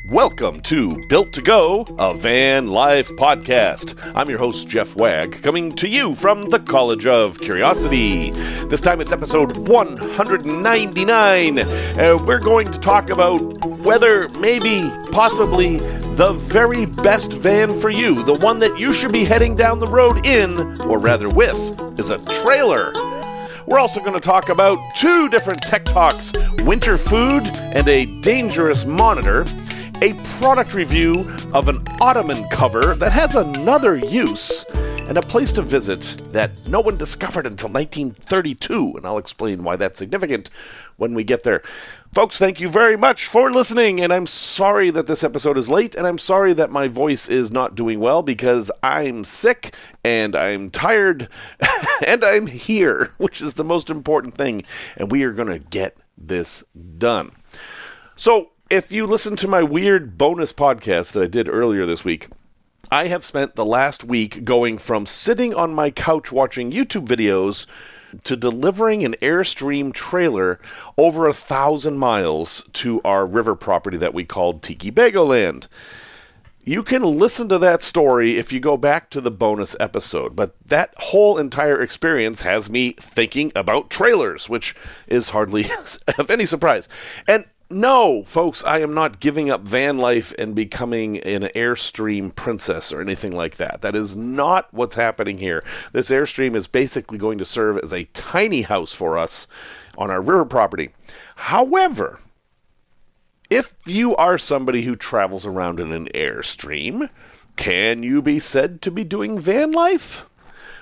Welcome to Built to Go, a Vanlife podcast. I'm your host, Jeff Wagg, coming to you from the College of Curiosity. This time it's episode 199. We're going to talk about whether, maybe, possibly, the very best van for you, the one that you should be heading down the road in, or rather with, is a trailer. We're also going to talk about two different tech talks, winter food and a dangerous monitor, a product review of an Ottoman cover that has another use, and a place to visit that no one discovered until 1932, and I'll explain why that's significant when we get there. Folks, thank you very much for listening, and I'm sorry that this episode is late, and I'm sorry that my voice is not doing well because I'm sick, and I'm tired, and I'm here, which is the most important thing, and we are going to get this done. So, if you listen to my weird bonus podcast that I did earlier this week, I have spent the last week going from sitting on my couch watching YouTube videos to delivering an Airstream trailer over 1,000 miles to our river property that we called Tiki Bago Land. You can listen to that story if you go back to the bonus episode, but that whole entire experience has me thinking about trailers, which is hardly of any surprise. And no, folks, I am not giving up van life and becoming an Airstream princess or anything like that. That is not what's happening here. This Airstream is basically going to serve as a tiny house for us on our river property. However, if you are somebody who travels around in an Airstream, can you be said to be doing van life?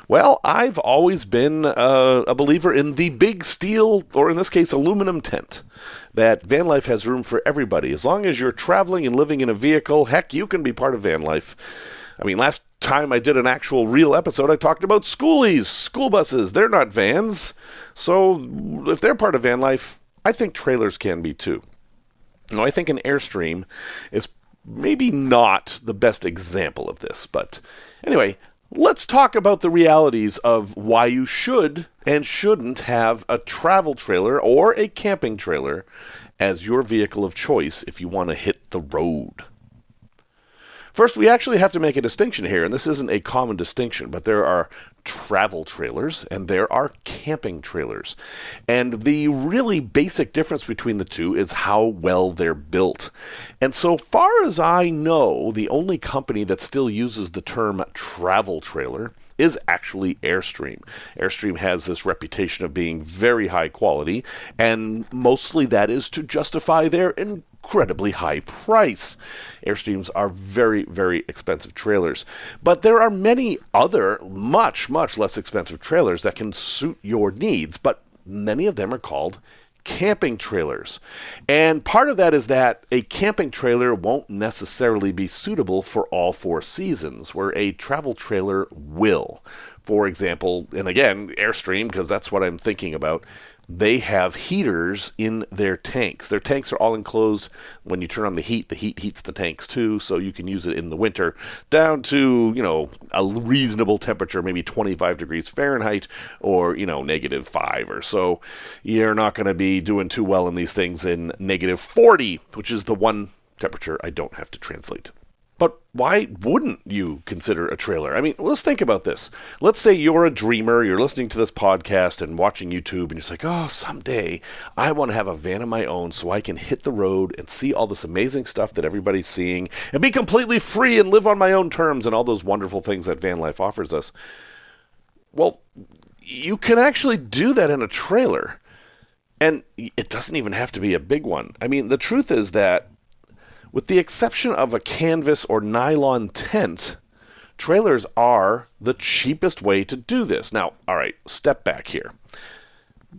Well, I've always been a believer in the big steel, or in this case, aluminum tent, that van life has room for everybody. As long as you're traveling and living in a vehicle, heck, you can be part of van life. I mean, last time I did an actual real episode, I talked about schoolies, school buses. They're not vans. So if they're part of van life, I think trailers can be too. Now, I think an Airstream is maybe not the best example of this, but anyway, let's talk about the realities of why you should and shouldn't have a travel trailer or a camping trailer as your vehicle of choice if you want to hit the road. First, we actually have to make a distinction here, and this isn't a common distinction, but there are travel trailers and there are camping trailers. And the really basic difference between the two is how well they're built. And so far as I know, the only company that still uses the term travel trailer is actually Airstream. Airstream has this reputation of being very high quality, and mostly that is to justify their incredibly high price. Airstreams are very, very expensive trailers. But there are many other much, much less expensive trailers that can suit your needs, but many of them are called camping trailers. And part of that is that a camping trailer won't necessarily be suitable for all four seasons, where a travel trailer will. For example, and again, Airstream, because that's what I'm thinking about, they have heaters in their tanks. Their tanks are all enclosed. When you turn on the heat heats the tanks too, so you can use it in the winter down to, a reasonable temperature, maybe 25 degrees Fahrenheit or, -5 or so. You're not going to be doing too well in these things in -40, which is the one temperature I don't have to translate. But why wouldn't you consider a trailer? I mean, let's think about this. Let's say you're a dreamer, you're listening to this podcast and watching YouTube, and you're just like, oh, someday I want to have a van of my own so I can hit the road and see all this amazing stuff that everybody's seeing and be completely free and live on my own terms and all those wonderful things that van life offers us. Well, you can actually do that in a trailer. And it doesn't even have to be a big one. I mean, the truth is that with the exception of a canvas or nylon tent, trailers are the cheapest way to do this. Now, all right, step back here.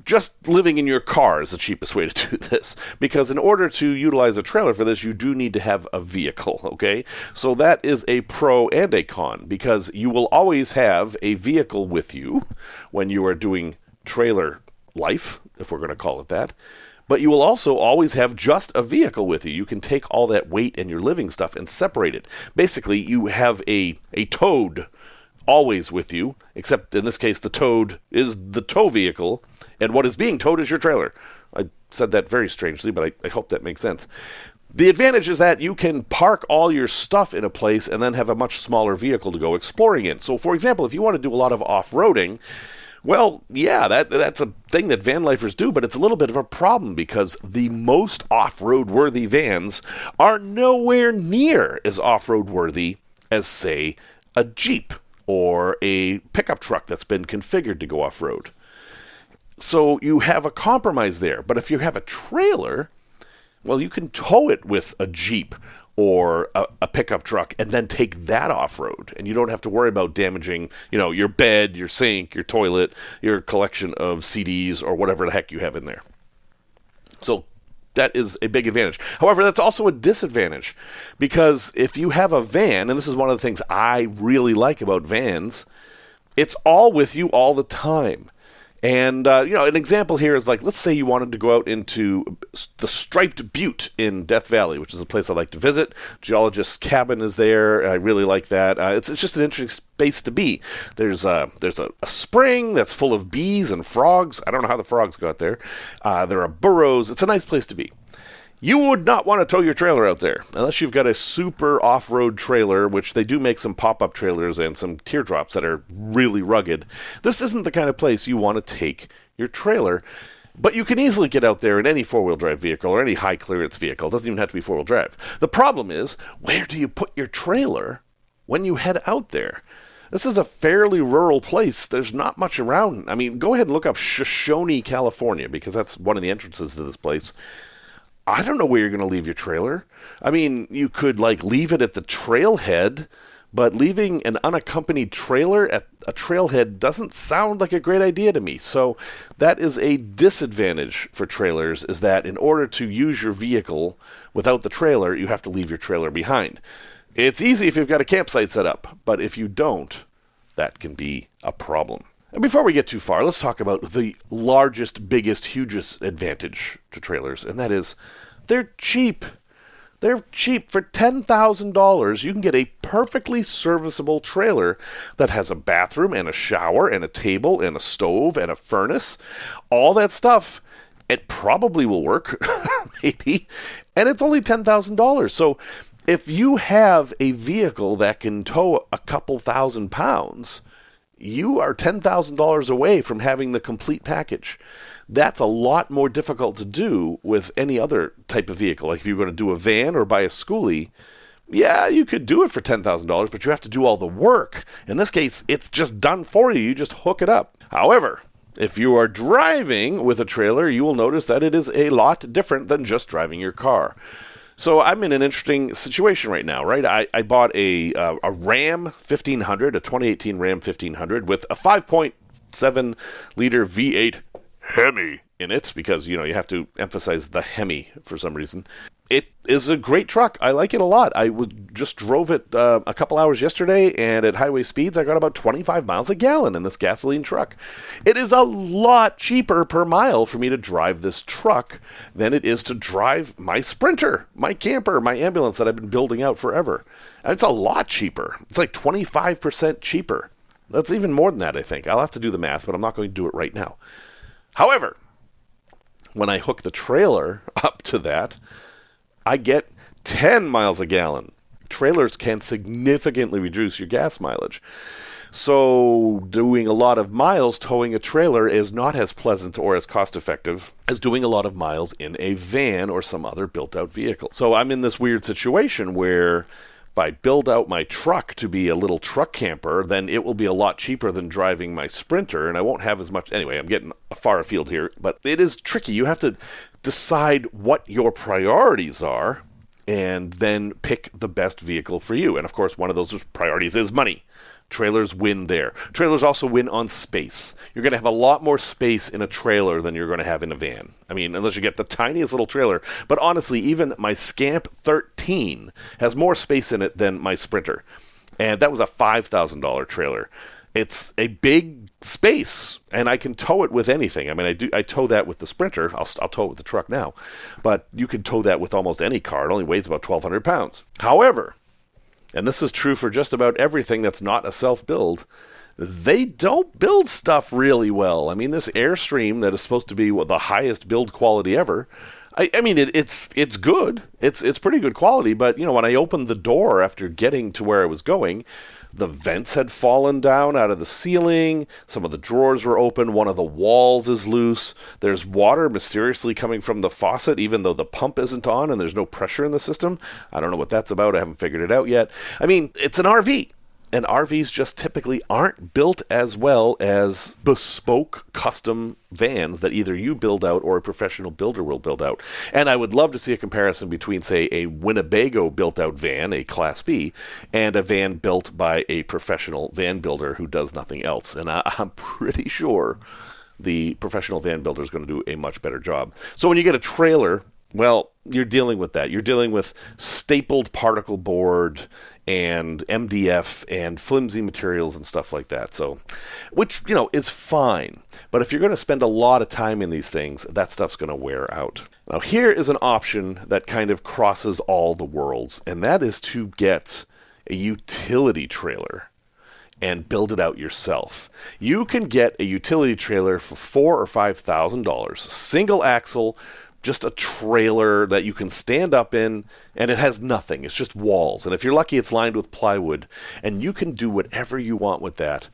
Just living in your car is the cheapest way to do this, because in order to utilize a trailer for this, you do need to have a vehicle, okay? So that is a pro and a con, because you will always have a vehicle with you when you are doing trailer life, if we're going to call it that. But you will also always have just a vehicle with you. You can take all that weight and your living stuff and separate it. Basically, you have a towed always with you, except in this case, the towed is the tow vehicle, and what is being towed is your trailer. I said that very strangely, but I hope that makes sense. The advantage is that you can park all your stuff in a place and then have a much smaller vehicle to go exploring in. So, for example, if you want to do a lot of off-roading, well, yeah, that's a thing that van lifers do, but it's a little bit of a problem because the most off-road worthy vans are nowhere near as off-road worthy as, say, a Jeep or a pickup truck that's been configured to go off-road. So you have a compromise there. But if you have a trailer, well, you can tow it with a Jeep or a pickup truck and then take that off-road. And you don't have to worry about damaging, your bed, your sink, your toilet, your collection of CDs, or whatever the heck you have in there. So that is a big advantage. However, that's also a disadvantage, because if you have a van, and this is one of the things I really like about vans, it's all with you all the time. And, an example here is like, let's say you wanted to go out into the Striped Butte in Death Valley, which is a place I like to visit. Geologist's cabin is there. I really like that. It's just an interesting space to be. There's a spring that's full of bees and frogs. I don't know how the frogs got there. There are burrows. It's a nice place to be. You would not want to tow your trailer out there unless you've got a super off-road trailer, which they do make some pop-up trailers and some teardrops that are really rugged. This isn't the kind of place you want to take your trailer, but you can easily get out there in any four-wheel drive vehicle or any high-clearance vehicle. It doesn't even have to be four-wheel drive. The problem is, where do you put your trailer when you head out there? This is a fairly rural place. There's not much around. I mean, go ahead and look up Shoshone, California, because that's one of the entrances to this place. I don't know where you're going to leave your trailer. I mean, you could leave it at the trailhead, but leaving an unaccompanied trailer at a trailhead doesn't sound like a great idea to me. So that is a disadvantage for trailers, is that in order to use your vehicle without the trailer, you have to leave your trailer behind. It's easy if you've got a campsite set up, but if you don't, that can be a problem. And before we get too far, let's talk about the largest, biggest, hugest advantage to trailers, and that is they're cheap. They're cheap. For $10,000, you can get a perfectly serviceable trailer that has a bathroom and a shower and a table and a stove and a furnace. All that stuff. It probably will work, maybe, and it's only $10,000. So if you have a vehicle that can tow a couple thousand pounds, you are $10,000 away from having the complete package. That's a lot more difficult to do with any other type of vehicle. Like if you're going to do a van or buy a Skookie, yeah, you could do it for $10,000, but you have to do all the work. In this case, it's just done for you. You just hook it up. However, if you are driving with a trailer, you will notice that it is a lot different than just driving your car. So I'm in an interesting situation right now, right? I bought a Ram 1500, a 2018 Ram 1500 with a 5.7 liter V8 Hemi in it, because, you have to emphasize the Hemi for some reason. It is a great truck. I like it a lot. I just drove it a couple hours yesterday, and at highway speeds, I got about 25 miles a gallon in this gasoline truck. It is a lot cheaper per mile for me to drive this truck than it is to drive my Sprinter, my camper, my ambulance that I've been building out forever. And it's a lot cheaper. It's like 25% cheaper. That's even more than that, I think. I'll have to do the math, but I'm not going to do it right now. However, when I hook the trailer up to that, I get 10 miles a gallon. Trailers can significantly reduce your gas mileage. So doing a lot of miles towing a trailer is not as pleasant or as cost-effective as doing a lot of miles in a van or some other built-out vehicle. So I'm in this weird situation where if I build out my truck to be a little truck camper, then it will be a lot cheaper than driving my Sprinter, and I won't have as much. Anyway, I'm getting far afield here, but it is tricky. You have to decide what your priorities are and then pick the best vehicle for you. And of course, one of those priorities is money. Trailers win there. Trailers also win on space. You're going to have a lot more space in a trailer than you're going to have in a van. I mean, unless you get the tiniest little trailer. But honestly, even my Scamp 13 has more space in it than my Sprinter. And that was a $5,000 trailer. It's a big space, and I can tow it with anything. I mean, I tow that with the Sprinter. I'll tow it with the truck now. But you can tow that with almost any car. It only weighs about 1,200 pounds. However, and this is true for just about everything that's not a self-build, they don't build stuff really well. I mean, this Airstream that is supposed to be the highest build quality ever, I mean, it's good. It's pretty good quality, but, when I opened the door after getting to where I was going, the vents had fallen down out of the ceiling, some of the drawers were open, one of the walls is loose, there's water mysteriously coming from the faucet even though the pump isn't on and there's no pressure in the system. I don't know what that's about. I haven't figured it out yet. I mean, it's an RV. And RVs just typically aren't built as well as bespoke custom vans that either you build out or a professional builder will build out. And I would love to see a comparison between, say, a Winnebago built-out van, a Class B, and a van built by a professional van builder who does nothing else. And I'm pretty sure the professional van builder is going to do a much better job. So when you get a trailer, well, you're dealing with that. You're dealing with stapled particle board and MDF and flimsy materials and stuff like that. So, which, is fine. But if you're going to spend a lot of time in these things, that stuff's going to wear out. Now, here is an option that kind of crosses all the worlds, and that is to get a utility trailer and build it out yourself. You can get a utility trailer for $4,000 or $5,000, single axle, just a trailer that you can stand up in, and it has nothing. It's just walls. And if you're lucky, it's lined with plywood, and you can do whatever you want with that.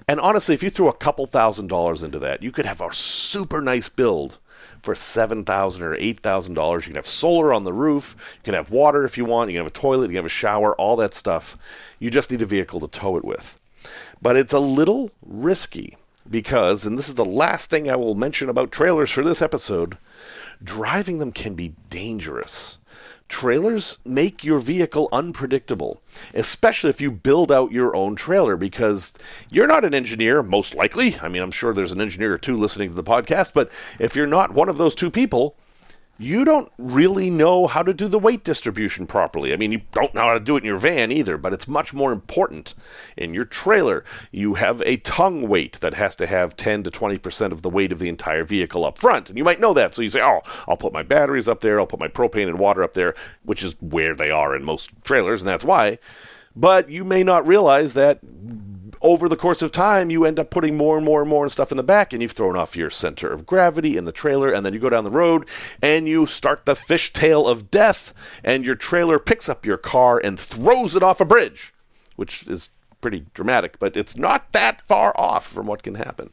And honestly, if you threw a couple $1,000s into that, you could have a super nice build for $7,000 or $8,000. You can have solar on the roof. You can have water if you want. You can have a toilet. You can have a shower, all that stuff. You just need a vehicle to tow it with. But it's a little risky because, and this is the last thing I will mention about trailers for this episode, driving them can be dangerous. Trailers make your vehicle unpredictable, especially if you build out your own trailer, because you're not an engineer, most likely. I mean, I'm sure there's an engineer or two listening to the podcast, but if you're not one of those two people, you don't really know how to do the weight distribution properly. I mean, you don't know how to do it in your van either, but it's much more important in your trailer. You have a tongue weight that has to have 10 to 20% of the weight of the entire vehicle up front. And you might know that. So you say, I'll put my batteries up there. I'll put my propane and water up there, which is where they are in most trailers, and that's why. But you may not realize that over the course of time, you end up putting more and more and more stuff in the back, and you've thrown off your center of gravity in the trailer, and then you go down the road, and you start the fishtail of death, and your trailer picks up your car and throws it off a bridge, which is pretty dramatic, but it's not that far off from what can happen.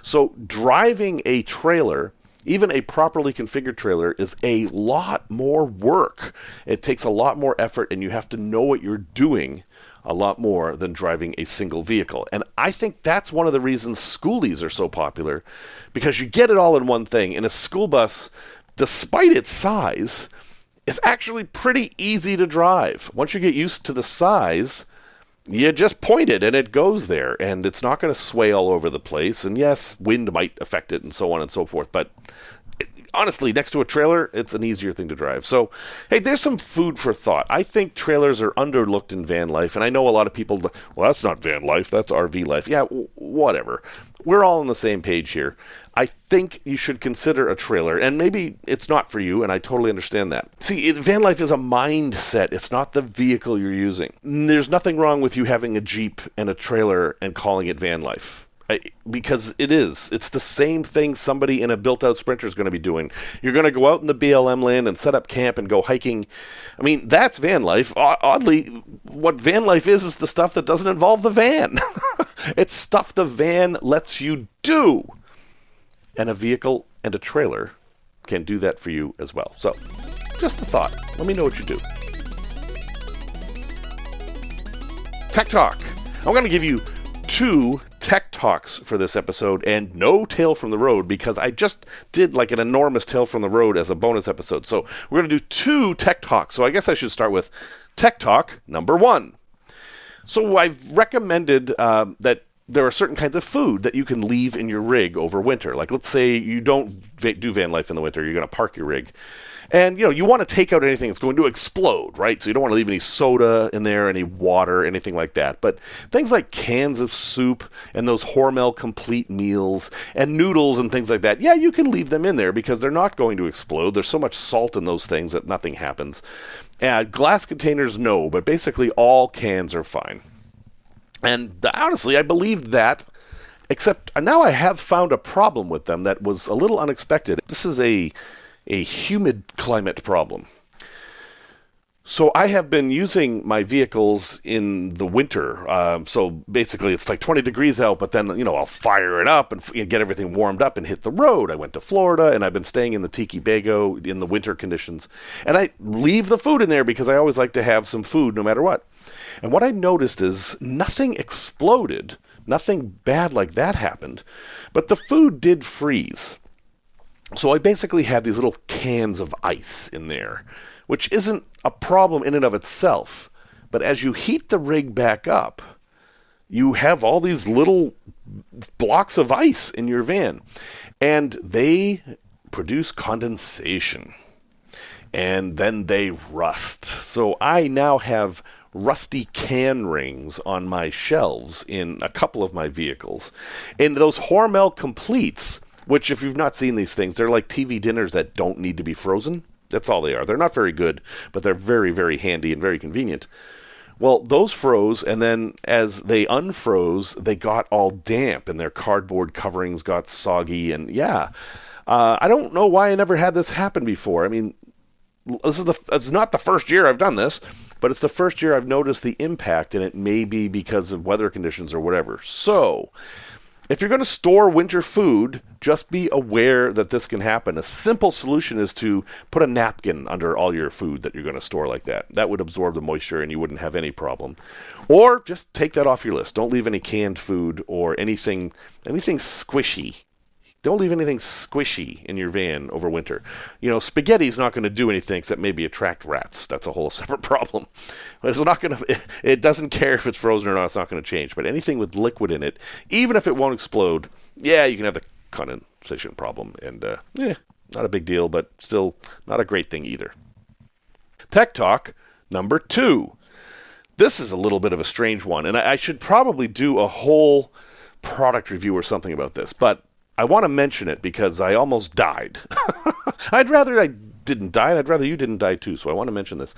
So driving a trailer, even a properly configured trailer, is a lot more work. It takes a lot more effort, and you have to know what you're doing a lot more than driving a single vehicle. And I think that's one of the reasons schoolies are so popular, because you get it all in one thing. And a school bus, despite its size, is actually pretty easy to drive. Once you get used to the size, you just point it and it goes there, and it's not going to sway all over the place. And yes, wind might affect it and so on and so forth, but honestly, next to a trailer, it's an easier thing to drive. So, hey, there's some food for thought. I think trailers are underlooked in van life, and I know a lot of people, well, that's not van life, that's RV life. Yeah, whatever. We're all on the same page here. I think you should consider a trailer, and maybe it's not for you, and I totally understand that. See, van life is a mindset. It's not the vehicle you're using. There's nothing wrong with you having a Jeep and a trailer and calling it van life. Because it is. It's the same thing somebody in a built-out Sprinter is going to be doing. You're going to go out in the BLM land and set up camp and go hiking. I mean, that's van life. Oddly, what van life is the stuff that doesn't involve the van. It's stuff the van lets you do. And a vehicle and a trailer can do that for you as well. So, just a thought. Let me know what you do. Tech Talk. I'm going to give you 2 tech talks for this episode and no Tale from the Road, because I just did like an enormous Tale from the Road as a bonus episode. So we're going to do 2 tech talks. So I guess I should start with tech talk number 1. So I've recommended that there are certain kinds of food that you can leave in your rig over winter. Like, let's say you don't do van life in the winter. You're going to park your rig. And, you want to take out anything that's going to explode, right? So you don't want to leave any soda in there, any water, anything like that. But things like cans of soup and those Hormel complete meals and noodles and things like that, yeah, you can leave them in there because they're not going to explode. There's so much salt in those things that nothing happens. Glass containers, no, but basically all cans are fine. And honestly, I believed that, except now I have found a problem with them that was a little unexpected. This is a a humid climate problem. So I have been using my vehicles in the winter. So basically it's like 20 degrees out, but then, I'll fire it up and get everything warmed up and hit the road. I went to Florida and I've been staying in the Tiki Bago in the winter conditions. And I leave the food in there because I always like to have some food no matter what. And what I noticed is nothing exploded. Nothing bad like that happened. But the food did freeze. So I basically had these little cans of ice in there, which isn't a problem in and of itself. But as you heat the rig back up, you have all these little blocks of ice in your van. And they produce condensation. And then they rust. So I now have rusty can rings on my shelves in a couple of my vehicles. And those Hormel Completes, which if you've not seen these things, they're like TV dinners that don't need to be frozen. That's all they are. They're not very good, but they're very, very handy and very convenient. Well, those froze, and then as they unfroze, they got all damp, and their cardboard coverings got soggy, and I don't know why I never had this happen before. I mean, it's not the first year I've done this, but it's the first year I've noticed the impact, and it may be because of weather conditions or whatever. So, if you're going to store winter food, just be aware that this can happen. A simple solution is to put a napkin under all your food that you're going to store like that. That would absorb the moisture and you wouldn't have any problem. Or just take that off your list. Don't leave any canned food or anything squishy. Don't leave anything squishy in your van over winter. Spaghetti's not going to do anything except maybe attract rats. That's a whole separate problem. It doesn't care if it's frozen or not. It's not going to change. But anything with liquid in it, even if it won't explode, you can have the condensation problem. And, not a big deal, but still not a great thing either. Tech Talk number 2. This is a little bit of a strange one. And I should probably do a whole product review or something about this. But I want to mention it because I almost died. I'd rather I didn't die, and I'd rather you didn't die too, so I want to mention this.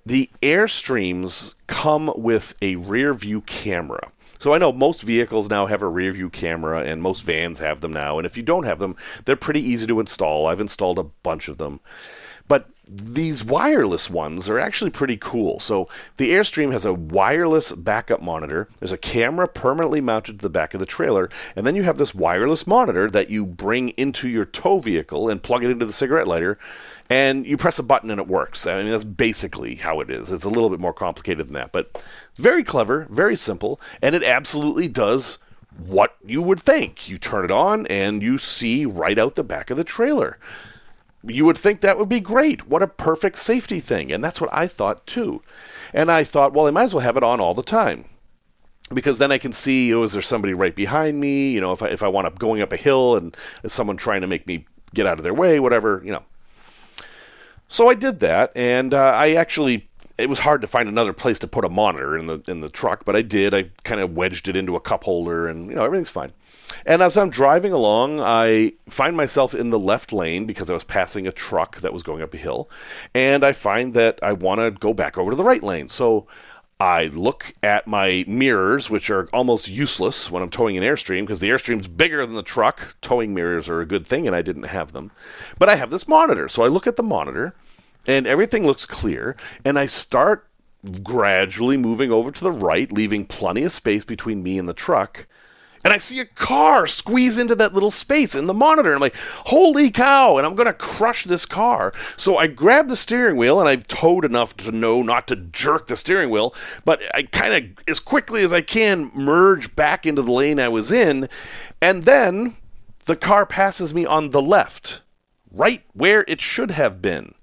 The Airstreams come with a rear view camera. So I know most vehicles now have a rear view camera, and most vans have them now, and if you don't have them, they're pretty easy to install. I've installed a bunch of them. But these wireless ones are actually pretty cool. So the Airstream has a wireless backup monitor. There's a camera permanently mounted to the back of the trailer. And then you have this wireless monitor that you bring into your tow vehicle and plug it into the cigarette lighter. And you press a button and it works. I mean, that's basically how it is. It's a little bit more complicated than that. But very clever, very simple. And it absolutely does what you would think. You turn it on and you see right out the back of the trailer. You would think that would be great. What a perfect safety thing. And that's what I thought too. And I thought, well, I might as well have it on all the time. Because then I can see, is there somebody right behind me? If I want up going up a hill and is someone trying to make me get out of their way, whatever, So I did that, and it was hard to find another place to put a monitor in the truck, but I did. I kind of wedged it into a cup holder, and everything's fine. And as I'm driving along, I find myself in the left lane because I was passing a truck that was going up a hill, and I find that I want to go back over to the right lane. So I look at my mirrors, which are almost useless when I'm towing an Airstream because the Airstream's bigger than the truck. Towing mirrors are a good thing, and I didn't have them. But I have this monitor, so I look at the monitor, and everything looks clear, and I start gradually moving over to the right, leaving plenty of space between me and the truck. And I see a car squeeze into that little space in the monitor. I'm like, holy cow, and I'm going to crush this car. So I grab the steering wheel, and I towed enough to know not to jerk the steering wheel, but I kind of, as quickly as I can, merge back into the lane I was in, and then the car passes me on the left, right where it should have been.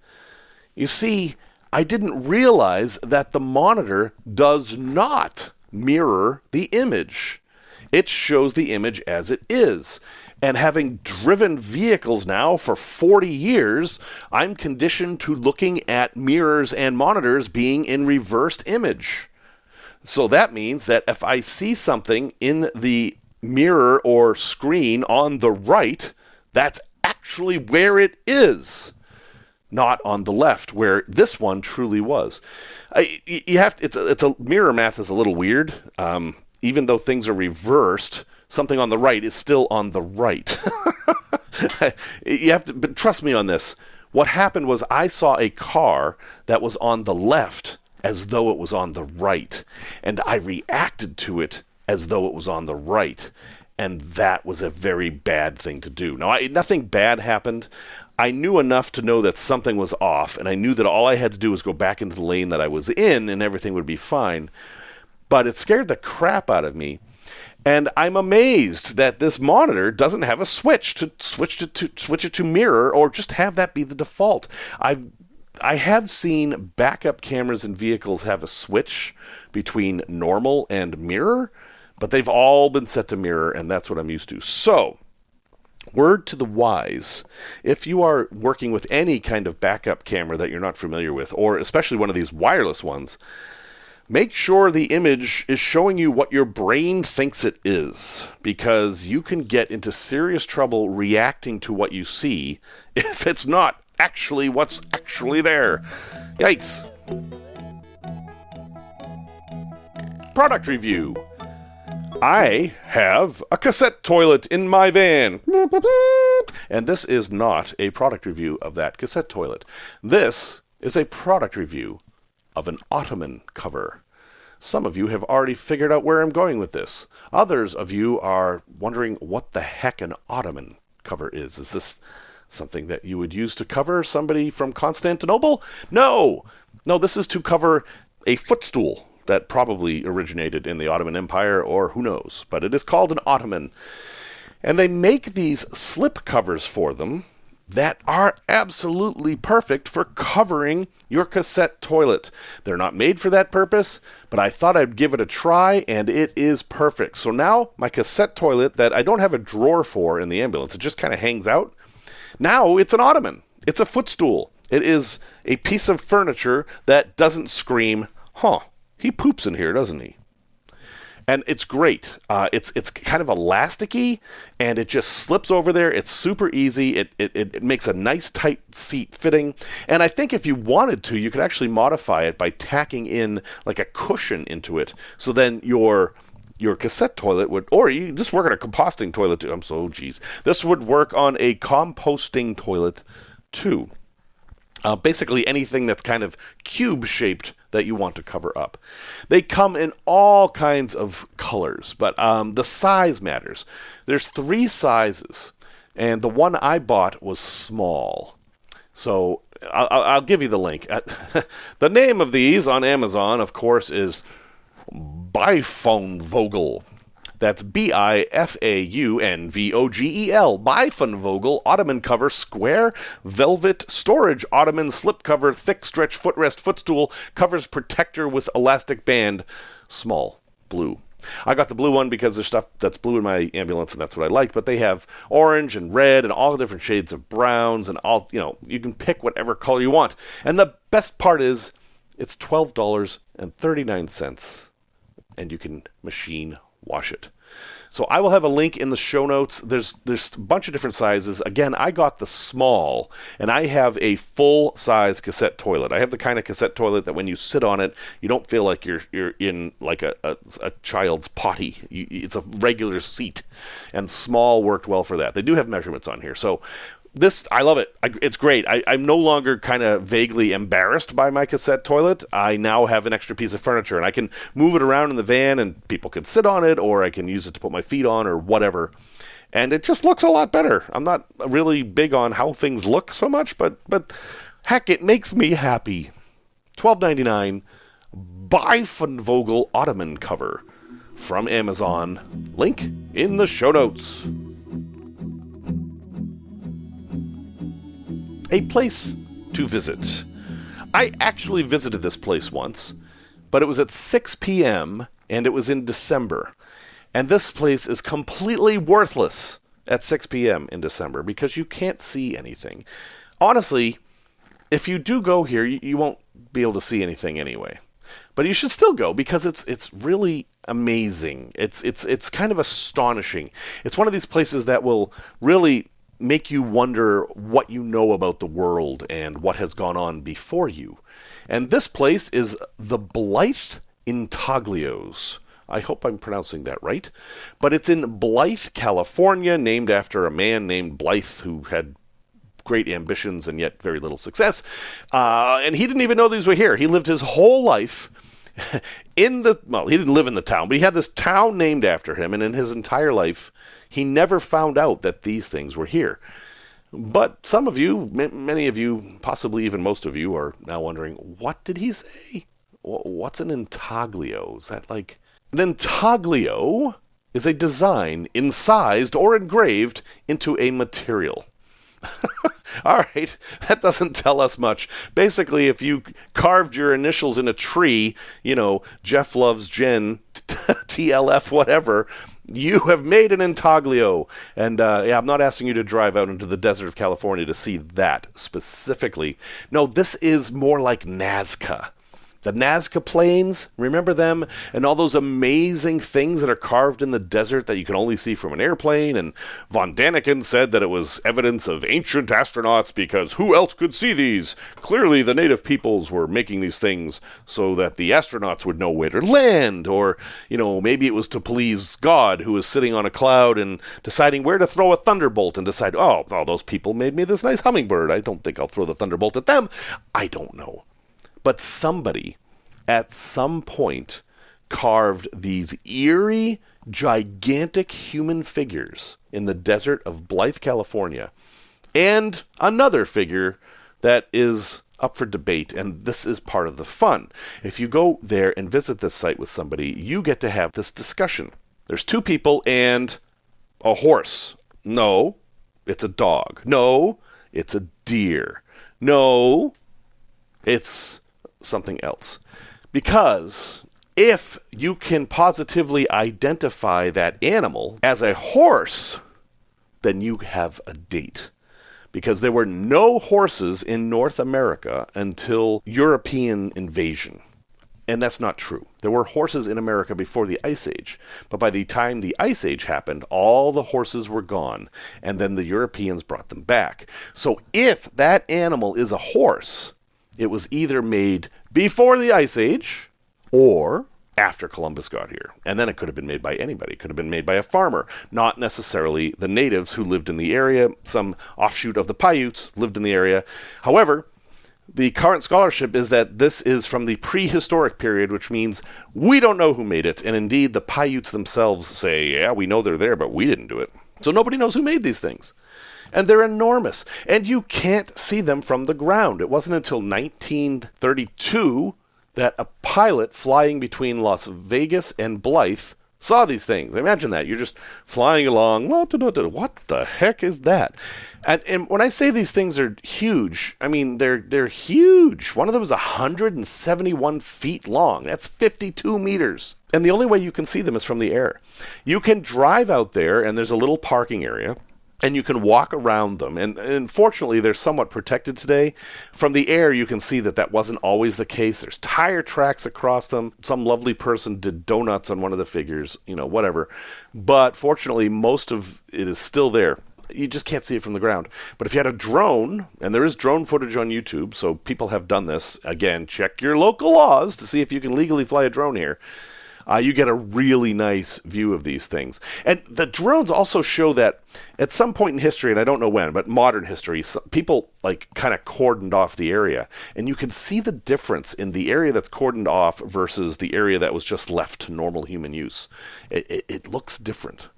You see, I didn't realize that the monitor does not mirror the image. It shows the image as it is. And having driven vehicles now for 40 years, I'm conditioned to looking at mirrors and monitors being in reversed image. So that means that if I see something in the mirror or screen on the right, that's actually where it is, not on the left, where this one truly was. Mirror math is a little weird. Even though things are reversed, something on the right is still on the right. You have to, but trust me on this. What happened was I saw a car that was on the left as though it was on the right, and I reacted to it as though it was on the right, and that was a very bad thing to do. Now, nothing bad happened. I knew enough to know that something was off, and I knew that all I had to do was go back into the lane that I was in, and everything would be fine. But it scared the crap out of me. And I'm amazed that this monitor doesn't have a switch to switch it to mirror, or just have that be the default. I have seen backup cameras in vehicles have a switch between normal and mirror, but they've all been set to mirror, and that's what I'm used to. So, word to the wise, if you are working with any kind of backup camera that you're not familiar with, or especially one of these wireless ones, make sure the image is showing you what your brain thinks it is, because you can get into serious trouble reacting to what you see if it's not actually what's actually there. Yikes. Product review. I have a cassette toilet in my van. And this is not a product review of that cassette toilet. This is a product review of an Ottoman cover. Some of you have already figured out where I'm going with this. Others of you are wondering what the heck an Ottoman cover is. Is this something that you would use to cover somebody from Constantinople? No, this is to cover a footstool that probably originated in the Ottoman Empire, or who knows, but it is called an Ottoman. And they make these slip covers for them that are absolutely perfect for covering your cassette toilet. They're not made for that purpose, but I thought I'd give it a try, and it is perfect. So now my cassette toilet that I don't have a drawer for in the ambulance, it just kind of hangs out. Now it's an Ottoman. It's a footstool. It is a piece of furniture that doesn't scream, he poops in here, doesn't he? And it's great. It's kind of elasticy, and it just slips over there. It's super easy. It makes a nice tight seat fitting. And I think if you wanted to, you could actually modify it by tacking in like a cushion into it. So then your cassette toilet would, or you just work on a composting toilet too. This would work on a composting toilet too. Basically anything that's kind of cube-shaped that you want to cover up. They come in all kinds of colors, but the size matters. There's 3 sizes, and the one I bought was small. So I'll give you the link. The name of these on Amazon, of course, is Bifenvogel. That's Bifaunvogel. Bifenvogel Ottoman cover, square velvet storage Ottoman slipcover, thick stretch footrest footstool, covers protector with elastic band, small, blue. I got the blue one because there's stuff that's blue in my ambulance, and that's what I like, but they have orange and red and all different shades of browns, and all, you can pick whatever color you want. And the best part is it's $12.39, and you can machine wash it. So I will have a link in the show notes. There's a bunch of different sizes. Again, I got the small, and I have a full-size cassette toilet. I have the kind of cassette toilet that when you sit on it, you don't feel like you're in like a child's potty. It's a regular seat, and small worked well for that. They do have measurements on here. So this, I love it. It's great. I'm no longer kind of vaguely embarrassed by my cassette toilet. I now have an extra piece of furniture, and I can move it around in the van, and people can sit on it, or I can use it to put my feet on, or whatever. And it just looks a lot better. I'm not really big on how things look so much, but heck, it makes me happy. $12.99 Bifenvogel Ottoman cover from Amazon. Link in the show notes. A place to visit. I actually visited this place once, but it was at 6 p.m. and it was in December. And this place is completely worthless at 6 p.m. in December because you can't see anything. Honestly, if you do go here, you won't be able to see anything anyway. But you should still go because it's really amazing. It's kind of astonishing. It's one of these places that will really make you wonder what you know about the world and what has gone on before you. And this place is the Blythe Inaglios I hope I'm pronouncing that right. But it's in Blythe, California, named after a man named Blythe who had great ambitions and yet very little success. And he didn't even know these were here. He lived his whole life he didn't live in the town, but he had this town named after him, and in his entire life, he never found out that these things were here. But some of you, many of you, possibly even most of you, are now wondering, what did he say? What's an intaglio? Is that like... An intaglio is a design incised or engraved into a material. All right, that doesn't tell us much. Basically, if you carved your initials in a tree, Jeff loves Jen, TLF, whatever, you have made an intaglio. And I'm not asking you to drive out into the desert of California to see that specifically. No, this is more like Nazca. The Nazca Plains, remember them? And all those amazing things that are carved in the desert that you can only see from an airplane. And von Daniken said that it was evidence of ancient astronauts because who else could see these? Clearly the native peoples were making these things so that the astronauts would know where to land. Or, maybe it was to please God, who was sitting on a cloud and deciding where to throw a thunderbolt and decide, oh, those people made me this nice hummingbird. I don't think I'll throw the thunderbolt at them. I don't know. But somebody, at some point, carved these eerie, gigantic human figures in the desert of Blythe, California. And another figure that is up for debate, and this is part of the fun. If you go there and visit this site with somebody, you get to have this discussion. There's two people and a horse. No, it's a dog. No, it's a deer. No, it's something else. Because if you can positively identify that animal as a horse, then you have a date. Because there were no horses in North America until European invasion. And that's not true. There were horses in America before the Ice Age. But by the time the Ice Age happened, all the horses were gone. And then the Europeans brought them back. So if that animal is a horse, it was either made before the Ice Age or after Columbus got here. And then it could have been made by anybody. It could have been made by a farmer, not necessarily the natives who lived in the area. Some offshoot of the Paiutes lived in the area. However, the current scholarship is that this is from the prehistoric period, which means we don't know who made it. And indeed, the Paiutes themselves say, yeah, we know they're there, but we didn't do it. So nobody knows who made these things. And they're enormous. And you can't see them from the ground. It wasn't until 1932 that a pilot flying between Las Vegas and Blythe saw these things. Imagine that. You're just flying along. What the heck is that? And when I say these things are huge, I mean they're huge. One of them is 171 feet long. That's 52 meters. And the only way you can see them is from the air. You can drive out there, and there's a little parking area. And you can walk around them. And fortunately, they're somewhat protected today. From the air, you can see that wasn't always the case. There's tire tracks across them. Some lovely person did donuts on one of the figures, whatever. But fortunately, most of it is still there. You just can't see it from the ground. But if you had a drone, and there is drone footage on YouTube, so people have done this. Again, check your local laws to see if you can legally fly a drone here. You get a really nice view of these things. And the drones also show that at some point in history, and I don't know when, but modern history, people kind of cordoned off the area. And you can see the difference in the area that's cordoned off versus the area that was just left to normal human use. It looks different.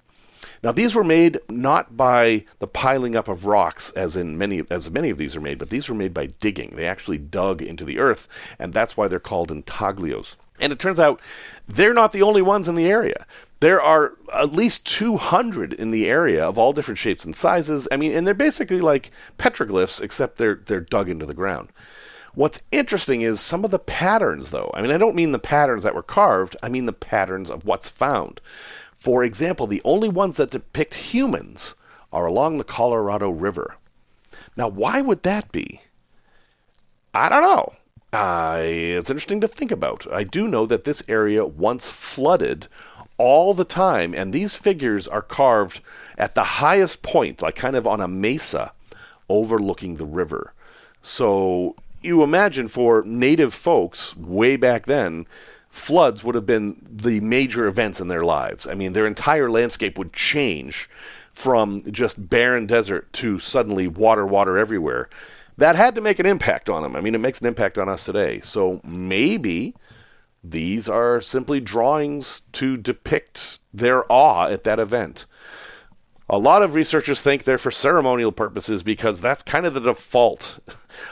Now, these were made not by the piling up of rocks, as many of these are made, but these were made by digging. They actually dug into the earth, and that's why they're called intaglios. And it turns out they're not the only ones in the area. There are at least 200 in the area of all different shapes and sizes. I mean, and they're basically like petroglyphs, except they're dug into the ground. What's interesting is some of the patterns, though. I mean, I don't mean the patterns that were carved. I mean the patterns of what's found. For example, the only ones that depict humans are along the Colorado River. Now, why would that be? I don't know. It's interesting to think about. I do know that this area once flooded all the time, and these figures are carved at the highest point, like kind of on a mesa overlooking the river. So you imagine for native folks way back then, floods would have been the major events in their lives. I mean, their entire landscape would change from just barren desert to suddenly water everywhere. That had to make an impact on them. I mean, it makes an impact on us today. So maybe these are simply drawings to depict their awe at that event. A lot of researchers think they're for ceremonial purposes because that's kind of the default.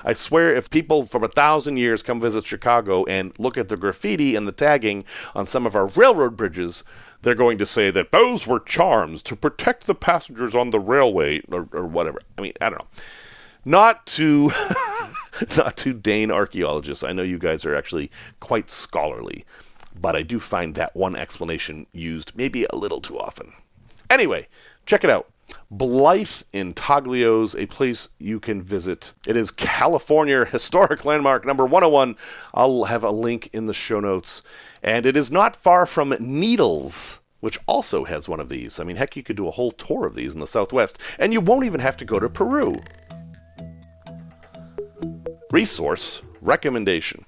I swear if people from 1,000 years come visit Chicago and look at the graffiti and the tagging on some of our railroad bridges, they're going to say that those were charms to protect the passengers on the railway or whatever. I mean, I don't know. Not to Dane archaeologists. I know you guys are actually quite scholarly, but I do find that one explanation used maybe a little too often. Anyway, check it out. Blythe Intaglios, a place you can visit. It is California Historic Landmark number 101. I'll have a link in the show notes. And it is not far from Needles, which also has one of these. I mean, heck, you could do a whole tour of these in the Southwest, and you won't even have to go to Peru. Resource recommendation.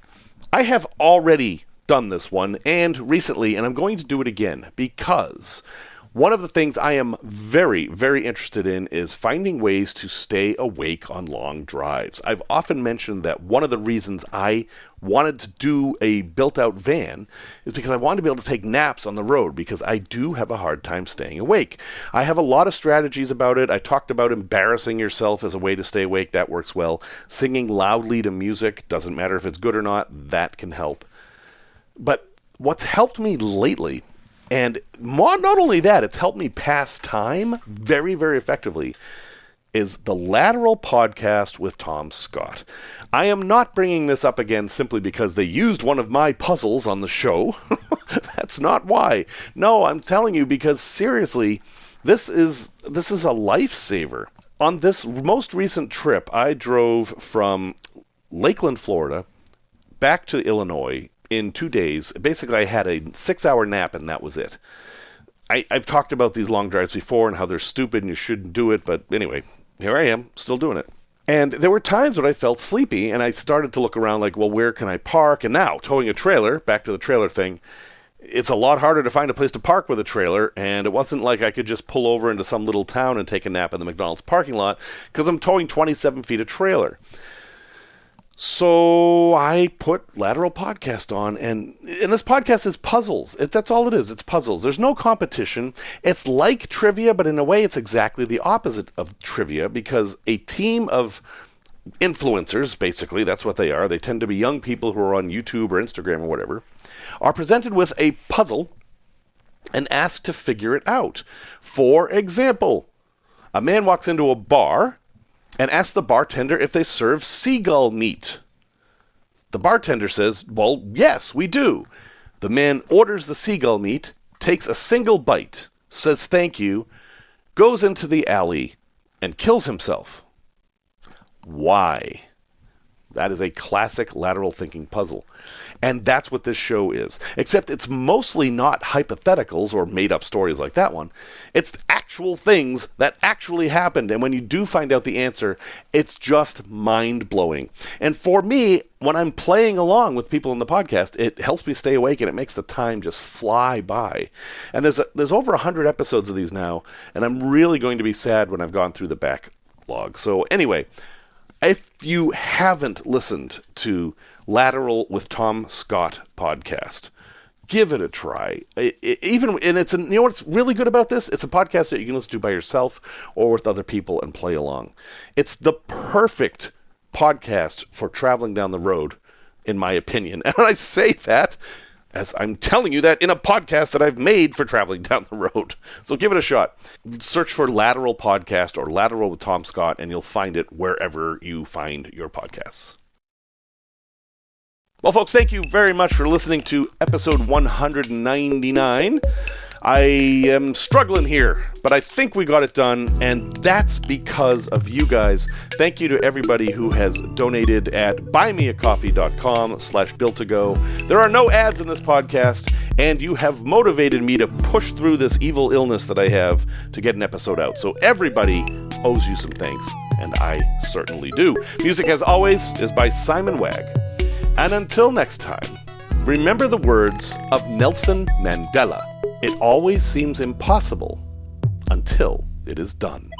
I have already done this one and recently, and I'm going to do it again because one of the things I am very, very interested in is finding ways to stay awake on long drives. I've often mentioned that one of the reasons I wanted to do a built-out van is because I wanted to be able to take naps on the road because I do have a hard time staying awake. I have a lot of strategies about it. I talked about embarrassing yourself as a way to stay awake. That works well. Singing loudly to music, doesn't matter if it's good or not, that can help. But what's helped me lately, and not only that, it's helped me pass time very, very effectively, is the Lateral podcast with Tom Scott. I am not bringing this up again simply because they used one of my puzzles on the show. That's not why. No, I'm telling you because seriously, this is a lifesaver. On this most recent trip, I drove from Lakeland, Florida, back to Illinois in 2 days. Basically, I had a 6-hour nap, and that was it. I've talked about these long drives before and how they're stupid and you shouldn't do it, but anyway, here I am, still doing it. And there were times when I felt sleepy, and I started to look around like, well, where can I park? And now, towing a trailer, back to the trailer thing, it's a lot harder to find a place to park with a trailer, and it wasn't like I could just pull over into some little town and take a nap in the McDonald's parking lot, because I'm towing 27 feet of trailer. So I put Lateral Podcast on, and this podcast is puzzles. That's all it is. It's puzzles. There's no competition. It's like trivia, but in a way it's exactly the opposite of trivia, because a team of influencers, basically, that's what they are. They tend to be young people who are on YouTube or Instagram or whatever, are presented with a puzzle and asked to figure it out. For example, a man walks into a bar and asks the bartender if they serve seagull meat. The bartender says, well, yes, we do. The man orders the seagull meat, takes a single bite, says thank you, goes into the alley, and kills himself. Why? That is a classic lateral thinking puzzle. And that's what this show is. Except it's mostly not hypotheticals or made-up stories like that one. It's actual things that actually happened. And when you do find out the answer, it's just mind-blowing. And for me, when I'm playing along with people in the podcast, it helps me stay awake and it makes the time just fly by. And there's over 100 episodes of these now, and I'm really going to be sad when I've gone through the backlog. So anyway, if you haven't listened to Lateral with Tom Scott podcast, give it a try. And you know what's really good about this? It's a podcast that you can listen to by yourself or with other people and play along. It's the perfect podcast for traveling down the road, in my opinion. And I say that as I'm telling you that in a podcast that I've made for traveling down the road. So give it a shot. Search for Lateral Podcast or Lateral with Tom Scott, and you'll find it wherever you find your podcasts. Well, folks, thank you very much for listening to episode 199. I am struggling here, but I think we got it done, and that's because of you guys. Thank you to everybody who has donated at buymeacoffee.com/built2go. There are no ads in this podcast, and you have motivated me to push through this evil illness that I have to get an episode out. So everybody owes you some thanks, and I certainly do. Music, as always, is by Simon Wagg. And until next time, remember the words of Nelson Mandela. It always seems impossible until it is done.